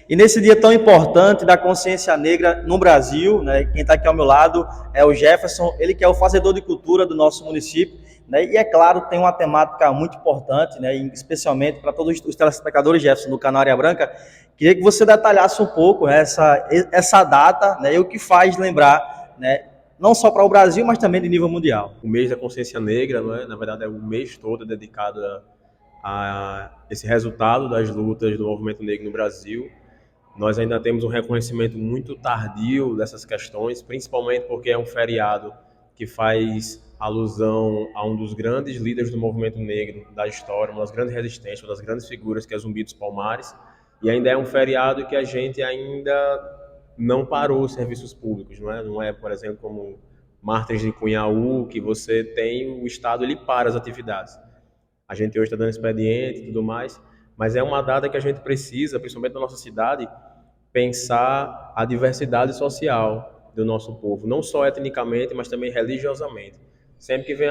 E nesse dia tão importante da consciência negra no Brasil, né, quem está aqui ao meu lado é o Jefferson, ele que é o fazedor de cultura do nosso município, né, e é claro, tem uma temática muito importante, né, especialmente para todos os telespectadores, Jefferson, do canal Área Branca. Queria que você detalhasse um pouco, né, essa data, né, e o que faz lembrar, né, não só para o Brasil, mas também de nível mundial. O mês da consciência negra, não é? Na verdade, é o mês todo dedicado a esse resultado das lutas do movimento negro no Brasil. Nós ainda temos um reconhecimento muito tardio dessas questões, principalmente porque é um feriado que faz alusão a um dos grandes líderes do movimento negro da história, uma das grandes resistências, uma das grandes figuras, que é Zumbi dos Palmares, e ainda é um feriado que a gente ainda não parou os serviços públicos, não é? Não é, por exemplo, como Martins de Cunhaú, que você tem, o Estado ele para as atividades. A gente hoje está dando expediente e tudo mais, mas é uma data que a gente precisa, principalmente na nossa cidade, pensar a diversidade social do nosso povo, não só etnicamente, mas também religiosamente. Sempre que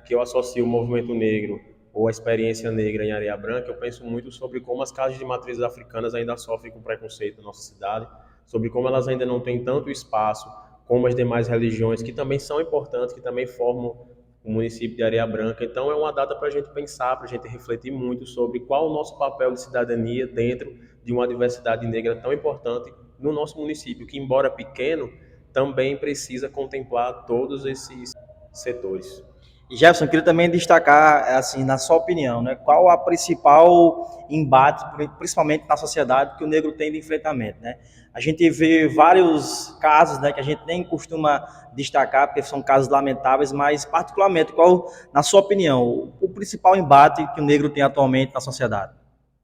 que eu associo o movimento negro ou a experiência negra em Areia Branca, eu penso muito sobre como as casas de matrizes africanas ainda sofrem com preconceito na nossa cidade, sobre como elas ainda não têm tanto espaço como as demais religiões, que também são importantes, que também formam o município de Areia Branca. Então é uma data para a gente pensar, para a gente refletir muito sobre qual o nosso papel de cidadania dentro de uma diversidade negra tão importante no nosso município, que embora pequeno, também precisa contemplar todos esses setores. E Jefferson, queria também destacar, assim, na sua opinião, né, qual a principal embate, principalmente na sociedade, que o negro tem de enfrentamento, né? A gente vê vários casos, né, que a gente nem costuma destacar, porque são casos lamentáveis, mas particularmente, qual, na sua opinião, o principal embate que o negro tem atualmente na sociedade?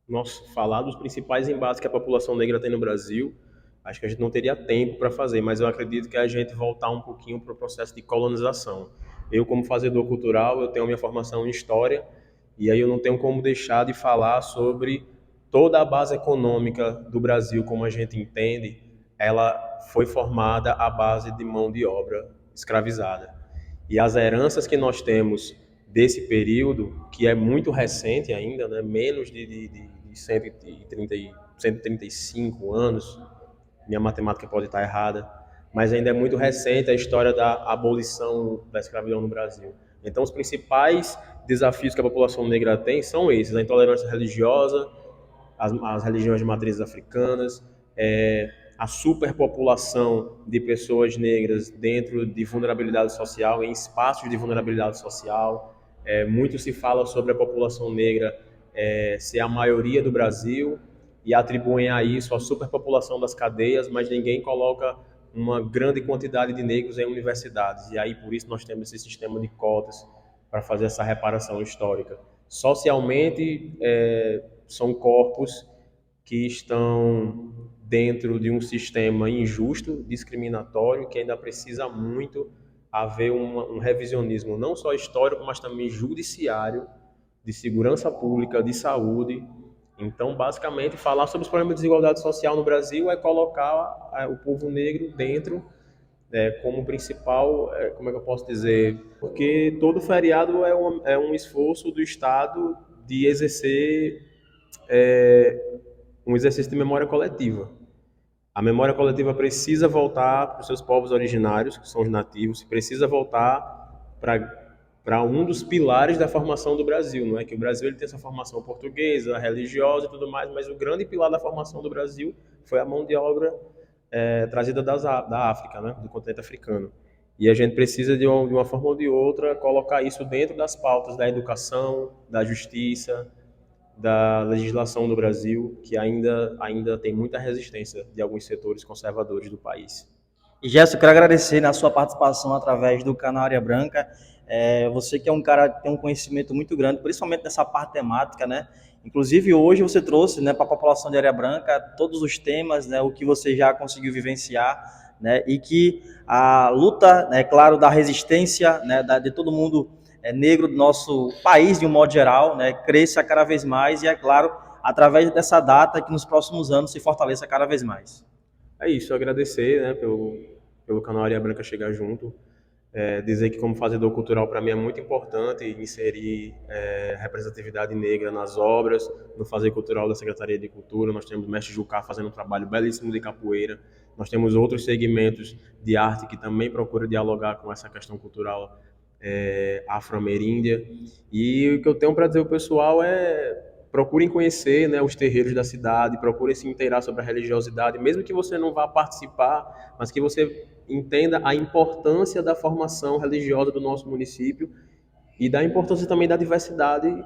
Nós falar dos principais embates que a população negra tem no Brasil, acho que a gente não teria tempo para fazer, mas eu acredito que a gente voltar um pouquinho para o processo de colonização. Eu, como fazedor cultural, eu tenho a minha formação em história, e aí eu não tenho como deixar de falar sobre toda a base econômica do Brasil, como a gente entende, ela foi formada à base de mão de obra escravizada. E as heranças que nós temos desse período, que é muito recente ainda, né, menos de 130, 135 anos, minha matemática pode estar errada, mas ainda é muito recente a história da abolição da escravidão no Brasil. Então, os principais desafios que a população negra tem são esses: a intolerância religiosa, as religiões de matrizes africanas, a superpopulação de pessoas negras dentro de vulnerabilidade social, em espaços de vulnerabilidade social. Muito se fala sobre a população negra ser a maioria do Brasil e atribuem a isso a superpopulação das cadeias, mas ninguém coloca uma grande quantidade de negros em universidades. E aí, por isso, nós temos esse sistema de cotas para fazer essa reparação histórica. Socialmente, são corpos que estão dentro de um sistema injusto, discriminatório, que ainda precisa muito haver um revisionismo não só histórico, mas também judiciário, de segurança pública, de saúde. Então, basicamente, falar sobre os problemas de desigualdade social no Brasil é colocar o povo negro dentro como principal, como é que eu posso dizer? Porque todo feriado é um esforço do Estado de exercer um exercício de memória coletiva. A memória coletiva precisa voltar para os seus povos originários, que são os nativos, precisa voltar para um dos pilares da formação do Brasil, não é? Que o Brasil ele tem essa formação portuguesa, religiosa e tudo mais, mas o grande pilar da formação do Brasil foi a mão de obra trazida da África, né? Do continente africano. E a gente precisa, de uma forma ou de outra, colocar isso dentro das pautas da educação, da justiça, da legislação do Brasil, que ainda tem muita resistência de alguns setores conservadores do país. E Gerson, eu quero agradecer na sua participação através do canal Área Branca. Você que é um cara que tem um conhecimento muito grande, principalmente nessa parte temática, né? Inclusive hoje você trouxe, né, para a população de Área Branca todos os temas, né, o que você já conseguiu vivenciar, né, e que a luta, né, claro, da resistência, né, de todo mundo negro do nosso país de um modo geral, né, cresça cada vez mais e, é claro, através dessa data que nos próximos anos se fortaleça cada vez mais. É isso, agradecer, né, pelo canal Areia Branca chegar junto. Dizer que como fazedor cultural para mim é muito importante inserir representatividade negra nas obras, no fazer cultural da Secretaria de Cultura. Nós temos o mestre Jucá fazendo um trabalho belíssimo de capoeira. Nós temos outros segmentos de arte que também procuram dialogar com essa questão cultural afro-ameríndia. E o que eu tenho para dizer ao pessoal é procurem conhecer, né, os terreiros da cidade, procurem se inteirar sobre a religiosidade, mesmo que você não vá participar, mas que você entenda a importância da formação religiosa do nosso município e da importância também da diversidade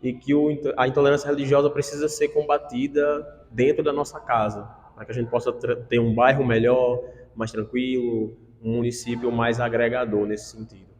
e que a intolerância religiosa precisa ser combatida dentro da nossa casa, para que a gente possa ter um bairro melhor, mais tranquilo, um município mais agregador nesse sentido.